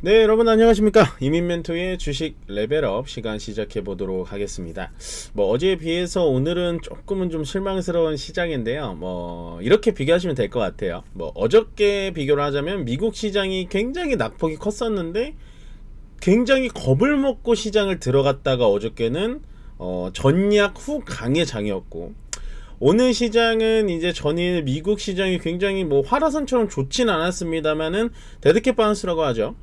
네, 여러분 안녕하십니까? 이민멘토의 주식 레벨업 시간 시작해 보도록 하겠습니다. 어제에 비해서 오늘은 조금은 좀 실망스러운 시장인데요. 이렇게 비교하시면 될 것 같아요. 어저께 비교를 하자면 미국 시장이 굉장히 낙폭이 컸었는데 굉장히 겁을 먹고 시장을 들어갔다가 어저께는 전약 후 강의 장이었고, 오늘 시장은 이제 전일 미국 시장이 굉장히 화라산처럼 좋진 않았습니다만은 데드캣 바운스라고 하죠.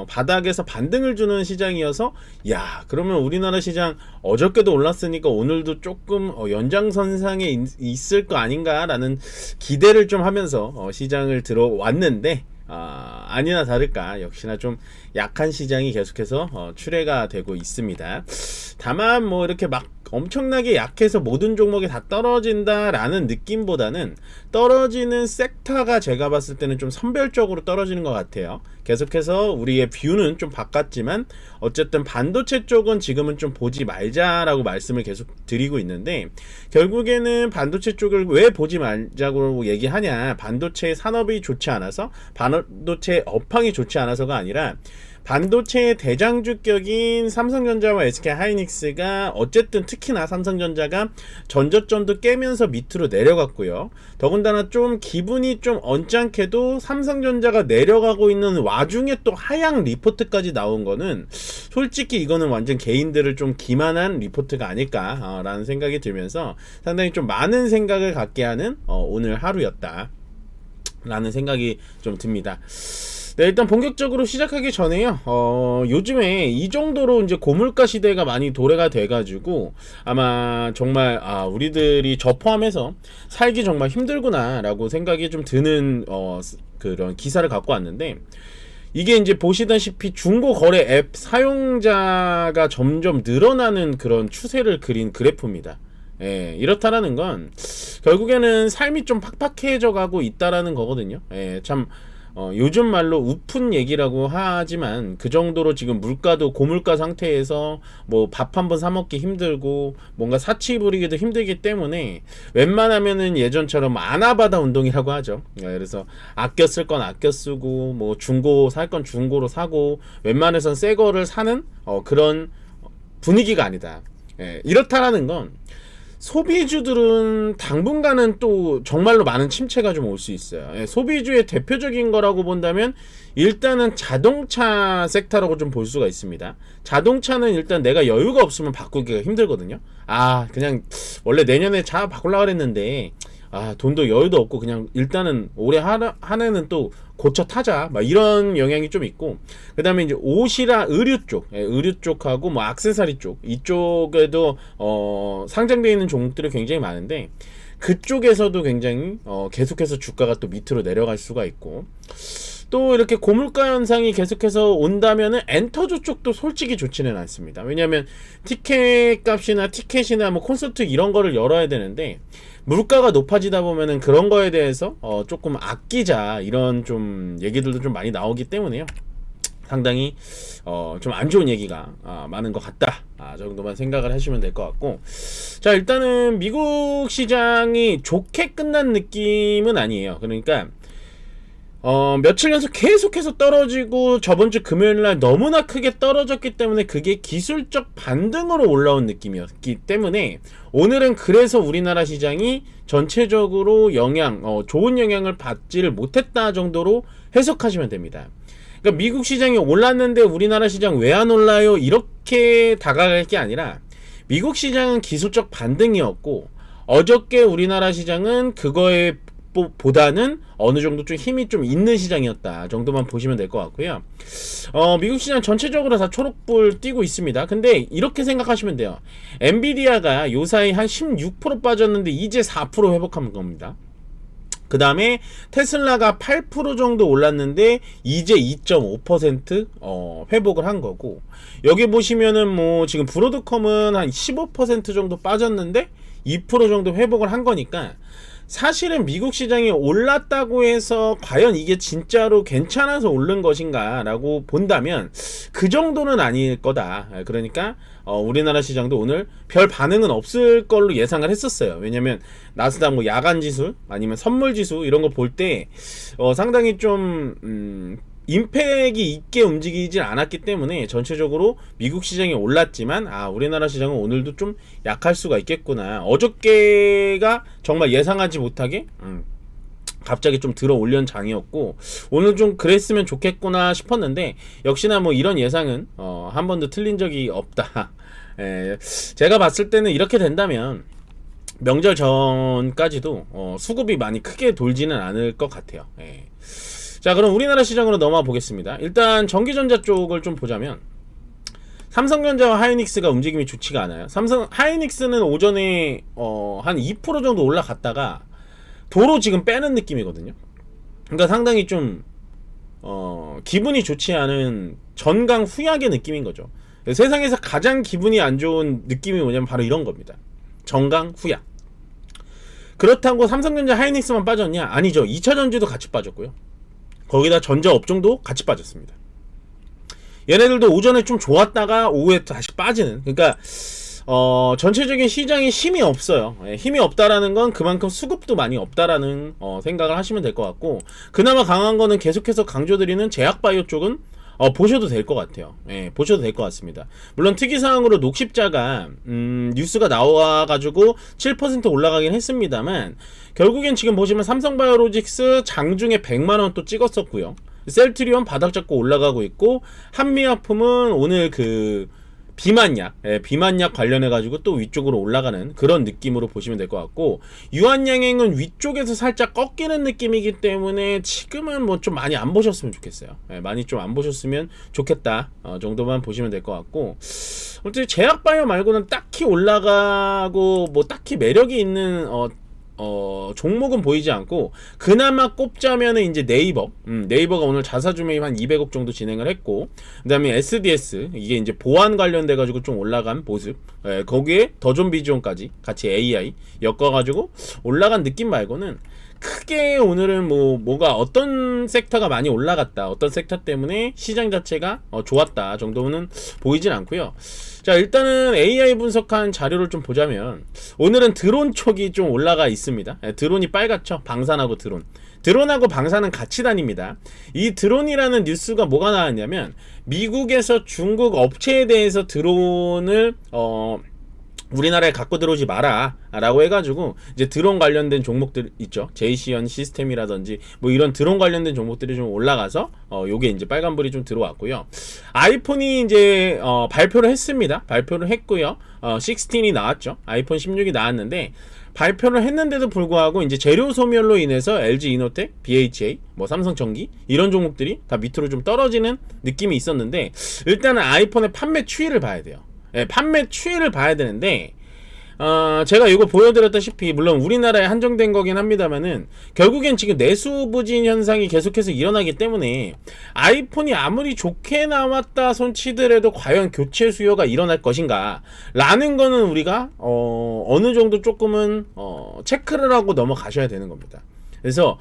바닥에서 반등을 주는 시장이어서 야, 그러면 우리나라 시장 어저께도 올랐으니까 오늘도 조금 연장선상에 있을 거 아닌가라는 기대를 좀 하면서 시장을 들어왔는데, 아니나 다를까 역시나 좀 약한 시장이 계속해서 출해가 되고 있습니다. 다만 이렇게 막 엄청나게 약해서 모든 종목이 다 떨어진다라는 느낌보다는 떨어지는 섹터가 제가 봤을 때는 좀 선별적으로 떨어지는 것 같아요. 계속해서 우리의 뷰는 좀 바꿨지만 어쨌든 반도체 쪽은 지금은 좀 보지 말자라고 말씀을 계속 드리고 있는데, 결국에는 반도체 쪽을 왜 보지 말자고 얘기하냐, 반도체 산업이 좋지 않아서, 반도체 업황이 좋지 않아서가 아니라 반도체의 대장주격인 삼성전자와 SK하이닉스가 어쨌든 특히나 삼성전자가 전저점도 깨면서 밑으로 내려갔고요. 더군다나 좀 기분이 좀 언짢게도 삼성전자가 내려가고 있는 와중에 또 하향 리포트까지 나온 거는 솔직히 이거는 완전 개인들을 좀 기만한 리포트가 아닐까라는 생각이 들면서 상당히 좀 많은 생각을 갖게 하는 오늘 하루였다 라는 생각이 좀 듭니다. 네, 일단 본격적으로 시작하기 전에요. 요즘에 이 정도로 이제 고물가 시대가 많이 도래가 돼가지고 아마 정말 우리들이 저 포함해서 살기 정말 힘들구나라고 생각이 좀 드는 그런 기사를 갖고 왔는데, 이게 이제 보시다시피 중고 거래 앱 사용자가 점점 늘어나는 그런 추세를 그린 그래프입니다. 예, 이렇다라는 건 결국에는 삶이 좀 팍팍해져 가고 있다라는 거거든요. 예, 참 요즘 말로 우픈 얘기라고 하지만 그 정도로 지금 물가도 고물가 상태에서 밥 한 번 사 먹기 힘들고 뭔가 사치 부리기도 힘들기 때문에 웬만하면은 예전처럼 아나바다 운동이라고 하죠. 그래서 아껴 쓸 건 아껴 쓰고 중고 살 건 중고로 사고 웬만해선 새 거를 사는 그런 분위기가 아니다. 이렇다라는 건 소비주들은 당분간은 또 정말로 많은 침체가 좀 올 수 있어요. 소비주의 대표적인 거라고 본다면 일단은 자동차 섹터라고 좀 볼 수가 있습니다. 자동차는 일단 내가 여유가 없으면 바꾸기가 힘들거든요. 그냥 원래 내년에 차 바꾸려고 그랬는데 돈도 여유도 없고 그냥 일단은 올해 한 해는 또 고쳐 타자 이런 영향이 좀 있고, 그 다음에 이제 옷이라 의류 쪽하고 액세서리 쪽, 이쪽에도 상장되어 있는 종목들이 굉장히 많은데 그쪽에서도 굉장히 계속해서 주가가 또 밑으로 내려갈 수가 있고, 또 이렇게 고물가 현상이 계속해서 온다면은 엔터주 쪽도 솔직히 좋지는 않습니다. 왜냐하면 티켓 값이나 티켓이나 콘서트 이런 거를 열어야 되는데 물가가 높아지다 보면은 그런 거에 대해서 조금 아끼자 이런 좀 얘기들도 좀 많이 나오기 때문에요. 상당히 좀 안 좋은 얘기가 많은 것 같다 정도만 생각을 하시면 될 것 같고, 자, 일단은 미국 시장이 좋게 끝난 느낌은 아니에요. 그러니까 며칠 연속 계속해서 떨어지고 저번주 금요일날 너무나 크게 떨어졌기 때문에 그게 기술적 반등으로 올라온 느낌이었기 때문에 오늘은 그래서 우리나라 시장이 전체적으로 좋은 영향을 받지를 못했다 정도로 해석하시면 됩니다. 그러니까 미국 시장이 올랐는데 우리나라 시장 왜 안 올라요? 이렇게 다가갈 게 아니라 미국 시장은 기술적 반등이었고 어저께 우리나라 시장은 그거에 보다는 어느 정도 좀 힘이 좀 있는 시장이었다 정도만 보시면 될 것 같고요. 미국 시장 전체적으로 다 초록불 띄고 있습니다. 근데 이렇게 생각하시면 돼요. 엔비디아가 요사이 한 16% 빠졌는데 이제 4% 회복한 겁니다. 그 다음에 테슬라가 8% 정도 올랐는데 이제 2.5% 회복을 한 거고, 여기 보시면은 지금 브로드컴은 한 15% 정도 빠졌는데 2% 정도 회복을 한 거니까 사실은 미국 시장이 올랐다고 해서 과연 이게 진짜로 괜찮아서 오른 것인가 라고 본다면 그 정도는 아닐 거다. 그러니까 우리나라 시장도 오늘 별 반응은 없을 걸로 예상을 했었어요. 왜냐면 나스닥 야간 지수 아니면 선물 지수 이런 거 볼 때 상당히 좀 임팩이 있게 움직이질 않았기 때문에 전체적으로 미국 시장이 올랐지만 우리나라 시장은 오늘도 좀 약할 수가 있겠구나. 어저께가 정말 예상하지 못하게 갑자기 좀 들어 올린 장이었고 오늘 좀 그랬으면 좋겠구나 싶었는데 역시나 뭐 이런 예상은 한 번도 틀린 적이 없다. 제가 봤을 때는 이렇게 된다면 명절 전까지도 수급이 많이 크게 돌지는 않을 것 같아요. 자, 그럼 우리나라 시장으로 넘어가 보겠습니다. 일단 전기전자 쪽을 좀 보자면 삼성전자와 하이닉스가 움직임이 좋지가 않아요. 하이닉스는 오전에 한 2% 정도 올라갔다가 도로 지금 빼는 느낌이거든요. 그러니까 상당히 좀 기분이 좋지 않은 전강 후약의 느낌인 거죠. 세상에서 가장 기분이 안 좋은 느낌이 뭐냐면 바로 이런 겁니다. 전강 후약. 그렇다고 삼성전자 하이닉스만 빠졌냐? 아니죠. 2차전지도 같이 빠졌고요. 거기다 전자업종도 같이 빠졌습니다. 얘네들도 오전에 좀 좋았다가 오후에 다시 빠지는. 그러니까 전체적인 시장에 힘이 없어요. 힘이 없다라는 건 그만큼 수급도 많이 없다라는 생각을 하시면 될 것 같고, 그나마 강한 거는 계속해서 강조드리는 제약바이오 쪽은 보셔도 될 것 같아요. 보셔도 될 것 같습니다. 물론 특이사항으로 녹십자가 뉴스가 나와가지고 7% 올라가긴 했습니다만 결국엔 지금 보시면 삼성바이오로직스 장중에 100만원 또 찍었었고요. 셀트리온 바닥 잡고 올라가고 있고, 한미약품은 오늘 비만약 관련해가지고 또 위쪽으로 올라가는 그런 느낌으로 보시면 될 것 같고, 유한양행은 위쪽에서 살짝 꺾이는 느낌이기 때문에 지금은 뭐 좀 많이 안 보셨으면 좋겠어요. 많이 좀 안 보셨으면 좋겠다 정도만 보시면 될 것 같고, 아무튼 제약바이오 말고는 딱히 올라가고 뭐 딱히 매력이 있는 종목은 보이지 않고, 그나마 꼽자면은 이제 네이버가 오늘 자사주 매입 한 200억 정도 진행을 했고, 그 다음에 SDS 이게 이제 보안 관련돼 가지고 좀 올라간 모습, 거기에 더존 비지온까지 같이 AI 엮어가지고 올라간 느낌 말고는 크게 오늘은 뭐가 어떤 섹터가 많이 올라갔다, 어떤 섹터 때문에 시장 자체가 좋았다 정도는 보이진 않고요. 자, 일단은 AI 분석한 자료를 좀 보자면 오늘은 드론 쪽이 좀 올라가 있습니다. 드론이 빨갛죠. 방산하고 드론하고 방산은 같이 다닙니다. 이 드론이라는 뉴스가 뭐가 나왔냐면, 미국에서 중국 업체에 대해서 드론을 우리나라에 갖고 들어오지 마라 라고 해가지고 이제 드론 관련된 종목들 있죠. JCN 시스템이라든지 뭐 이런 드론 관련된 종목들이 좀 올라가서 요게 이제 빨간불이 좀 들어왔고요. 아이폰이 이제 발표를 했습니다. 발표를 했고요. 16이 나왔죠. 아이폰 16이 나왔는데, 발표를 했는데도 불구하고 이제 재료 소멸로 인해서 LG 이노텍, BHA, 뭐 삼성전기 이런 종목들이 다 밑으로 좀 떨어지는 느낌이 있었는데, 일단은 아이폰의 판매 추이를 봐야 돼요. 판매 추이를 봐야 되는데, 제가 이거 보여드렸다시피 물론 우리나라에 한정된 거긴 합니다만은 결국엔 지금 내수 부진 현상이 계속해서 일어나기 때문에 아이폰이 아무리 좋게 나왔다 손치더라도 과연 교체 수요가 일어날 것인가 라는 거는 우리가 어느 정도 조금은 체크를 하고 넘어가셔야 되는 겁니다. 그래서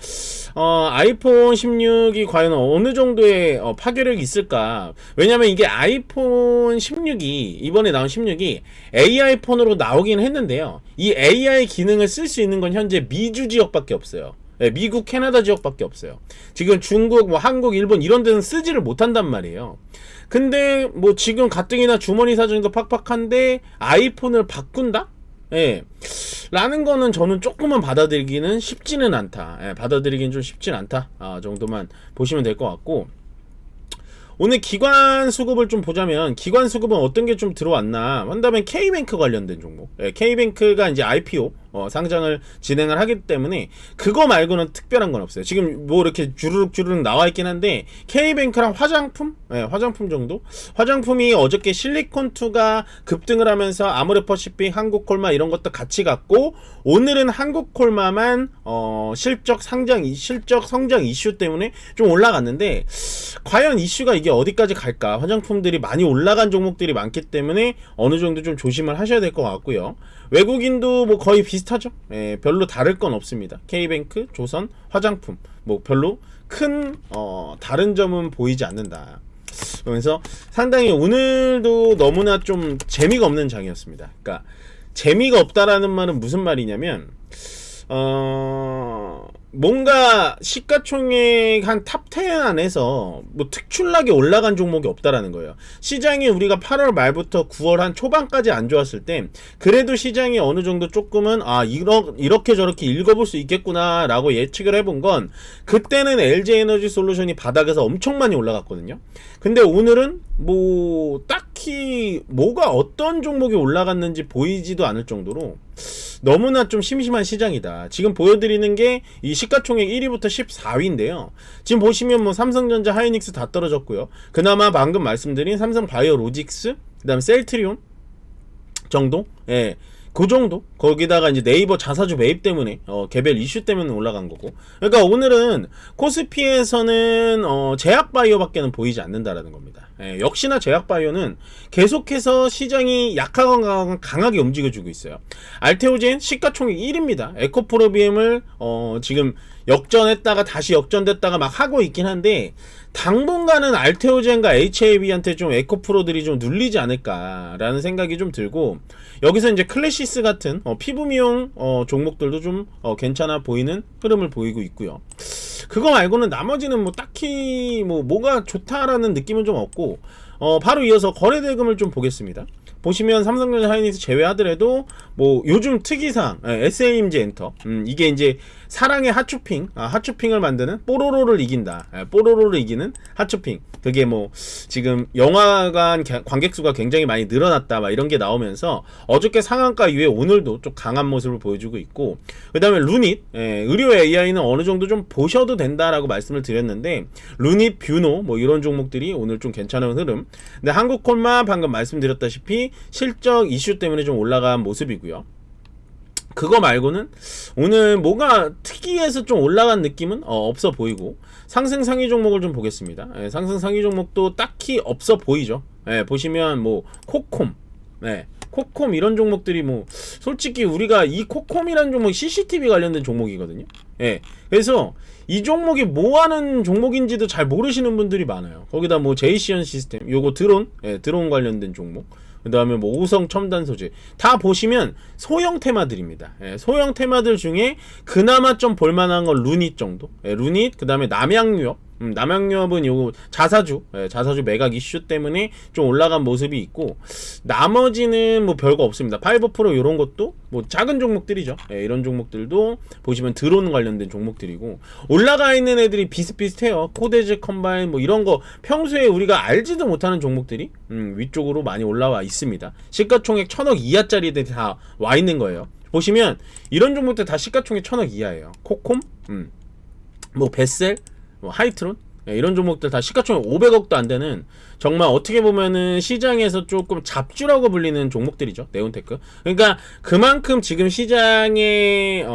아이폰 16이 과연 어느 정도의 파괴력이 있을까? 왜냐면 이게 아이폰 16이 이번에 나온 16이 AI 폰으로 나오긴 했는데요. 이 AI 기능을 쓸 수 있는 건 현재 미주 지역밖에 없어요. 미국, 캐나다 지역밖에 없어요. 지금 중국, 뭐 한국, 일본 이런 데는 쓰지를 못한단 말이에요. 근데 뭐 지금 가뜩이나 주머니 사정도 팍팍한데 아이폰을 바꾼다? 라는 거는 저는 조금은 받아들이기는 쉽지는 않다. 받아들이기는 좀 쉽진 않다 정도만 보시면 될 것 같고, 오늘 기관 수급을 좀 보자면 기관 수급은 어떤 게 좀 들어왔나 한다면 K뱅크 관련된 종목, K뱅크가 이제 IPO 상장을 진행을 하기 때문에 그거 말고는 특별한 건 없어요. 지금 뭐 이렇게 주르륵 나와 있긴 한데, K뱅크랑 화장품, 화장품 정도? 화장품이 어저께 실리콘2가 급등을 하면서 아모레퍼시픽, 한국콜마 이런 것도 같이 갔고, 오늘은 한국콜마만 실적 성장 이슈 때문에 좀 올라갔는데, 과연 이슈가 이게 어디까지 갈까? 화장품들이 많이 올라간 종목들이 많기 때문에 어느 정도 좀 조심을 하셔야 될 것 같고요. 외국인도 뭐 거의 비슷하죠. 별로 다를 건 없습니다. K뱅크, 조선, 화장품 뭐 별로 큰 다른 점은 보이지 않는다. 그래서 상당히 오늘도 너무나 좀 재미가 없는 장이었습니다. 그러니까 재미가 없다라는 말은 무슨 말이냐면 뭔가 시가총액 한 탑 10 안에서 뭐 특출나게 올라간 종목이 없다라는 거예요. 시장이 우리가 8월 말부터 9월 한 초반까지 안 좋았을 때 그래도 시장이 어느 정도 조금은 이렇게 저렇게 읽어볼 수 있겠구나 라고 예측을 해본 건 그때는 LG에너지솔루션이 바닥에서 엄청 많이 올라갔거든요. 근데 오늘은 뭐 딱히 뭐가 어떤 종목이 올라갔는지 보이지도 않을 정도로 너무나 좀 심심한 시장이다. 지금 보여드리는 게 이 시가총액 1위부터 14위인데요. 지금 보시면 뭐 삼성전자, 하이닉스 다 떨어졌고요. 그나마 방금 말씀드린 삼성바이오로직스, 그 다음에 셀트리온 정도? 예. 그 정도? 거기다가 이제 네이버 자사주 매입 때문에 개별 이슈 때문에 올라간 거고. 그러니까 오늘은 코스피에서는 제약바이오밖에는 보이지 않는다라는 겁니다. 예, 역시나 제약바이오는 계속해서 시장이 약하거나 강하게 움직여주고 있어요. 알테오젠 시가총액 1위입니다. 에코프로비엠을 지금 역전했다가 다시 역전됐다가 막 하고 있긴 한데 당분간은 알테오젠과 HAB한테 좀 에코프로들이 좀 눌리지 않을까라는 생각이 좀 들고, 여기서 이제 클래시스 같은 피부 미용 종목들도 좀 괜찮아 보이는 흐름을 보이고 있고요. 그거 말고는 나머지는 뭐 딱히 뭐가 좋다라는 느낌은 좀 없고, 바로 이어서 거래대금을 좀 보겠습니다. 보시면 삼성전자, 하이닉스 제외하더라도 뭐 요즘 특이사항 SA임즈 엔터, 이게 이제 사랑의 하추핑, 하추핑을 만드는 뽀로로를 이긴다, 뽀로로를 이기는 하추핑, 그게 뭐 지금 영화관 관객 수가 굉장히 많이 늘어났다 막 이런 게 나오면서 어저께 상한가 이후에 오늘도 좀 강한 모습을 보여주고 있고, 그 다음에 루닛, 의료 AI는 어느 정도 좀 보셔도 된다라고 말씀을 드렸는데 루닛, 뷰노 뭐 이런 종목들이 오늘 좀 괜찮은 흐름. 근데 한국콜만 방금 말씀드렸다시피 실적 이슈 때문에 좀 올라간 모습이고요. 그거 말고는 오늘 뭐가 특이해서 좀 올라간 느낌은 없어 보이고, 상승 상위 종목을 좀 보겠습니다. 상승 상위 종목도 딱히 없어 보이죠. 보시면 뭐 코콤, 코콤 이런 종목들이 뭐 솔직히 우리가 이 코콤이라는 종목이 CCTV 관련된 종목이거든요. 그래서 이 종목이 뭐 하는 종목인지도 잘 모르시는 분들이 많아요. 거기다 뭐 제이시언 시스템, 요거 드론 관련된 종목, 그 다음에 뭐 오성 첨단 소재 다 보시면 소형 테마들입니다. 소형 테마들 중에 그나마 좀 볼만한 건 루닛 정도. 루닛, 그 다음에 남양유업. 남양유업은 요거 자사주 매각 이슈 때문에 좀 올라간 모습이 있고, 나머지는 뭐 별거 없습니다. 파이버 프로 요런 것도 뭐 작은 종목들이죠. 이런 종목들도 보시면 드론 관련된 종목들이고, 올라가 있는 애들이 비슷비슷해요. 코데즈, 컴바인 뭐 이런 거 평소에 우리가 알지도 못하는 종목들이 위쪽으로 많이 올라와 있습니다. 시가총액 1000억 이하짜리들이 다 와 있는 거예요. 보시면 이런 종목들 다 시가총액 1000억 이하예요. 코콤, 뭐 베셀, 하이트론, 이런 종목들 다 시가총액 500억도 안 되는, 정말 어떻게 보면은 시장에서 조금 잡주라고 불리는 종목들이죠. 네온테크. 그러니까 그만큼 지금 시장의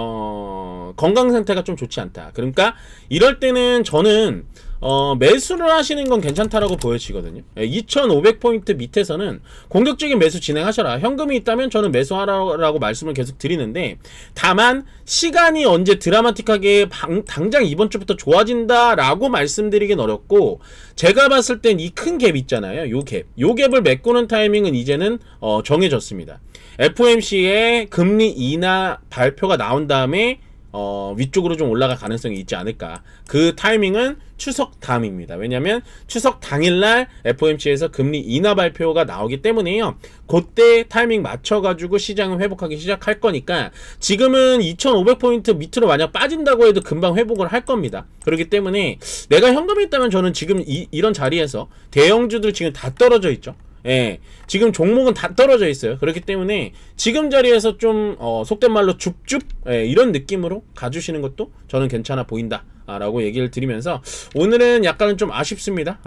건강 상태가 좀 좋지 않다. 그러니까 이럴 때는 저는 매수를 하시는 건 괜찮다라고 보여지거든요. 2500포인트 밑에서는 공격적인 매수 진행하셔라. 현금이 있다면 저는 매수하라고 말씀을 계속 드리는데, 다만 시간이 언제 드라마틱하게 당장 이번 주부터 좋아진다라고 말씀드리긴 어렵고, 제가 봤을 땐 이 큰 갭 있잖아요. 요 갭을 메꾸는 타이밍은 이제는 정해졌습니다. FOMC의 금리 인하 발표가 나온 다음에 위쪽으로 좀 올라갈 가능성이 있지 않을까. 그 타이밍은 추석 다음입니다. 왜냐면 추석 당일날 FOMC에서 금리 인하 발표가 나오기 때문에요. 그때 타이밍 맞춰가지고 시장을 회복하기 시작할 거니까, 지금은 2500포인트 밑으로 만약 빠진다고 해도 금방 회복을 할 겁니다. 그렇기 때문에 내가 현금이 있다면 저는 지금 이런 자리에서 대형주들 지금 다 떨어져 있죠. 지금 종목은 다 떨어져 있어요. 그렇기 때문에 지금 자리에서 좀 속된 말로 줍줍 이런 느낌으로 가주시는 것도 저는 괜찮아 보인다 라고 얘기를 드리면서, 오늘은 약간은 좀 아쉽습니다.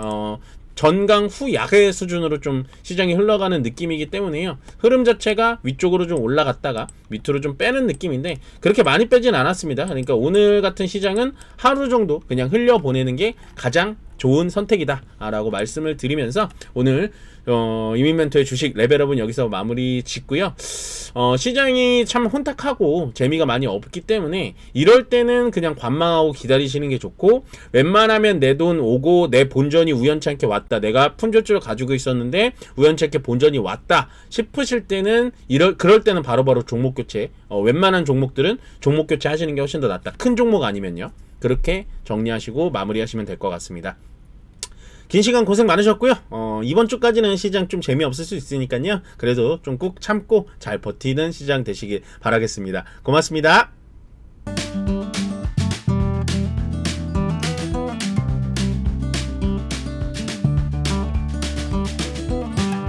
전강 후 약의 수준으로 좀 시장이 흘러가는 느낌이기 때문에요. 흐름 자체가 위쪽으로 좀 올라갔다가 밑으로 좀 빼는 느낌인데 그렇게 많이 빼진 않았습니다. 그러니까 오늘 같은 시장은 하루 정도 그냥 흘려보내는 게 가장 좋은 선택이다라고 말씀을 드리면서 오늘 이민멘토의 주식 레벨업은 여기서 마무리 짓고요. 시장이 참 혼탁하고 재미가 많이 없기 때문에 이럴 때는 그냥 관망하고 기다리시는 게 좋고, 웬만하면 내 돈 오고 내 본전이 우연찮게 왔다, 내가 푼조주를 가지고 있었는데 우연찮게 본전이 왔다 싶으실 때는 그럴 때는 바로바로 종목 교체, 웬만한 종목들은 종목 교체 하시는 게 훨씬 더 낫다. 큰 종목 아니면요. 그렇게 정리하시고 마무리하시면 될 것 같습니다. 긴 시간 고생 많으셨고요. 이번 주까지는 시장 좀 재미없을 수 있으니까요. 그래도 좀 꾹 참고 잘 버티는 시장 되시길 바라겠습니다. 고맙습니다.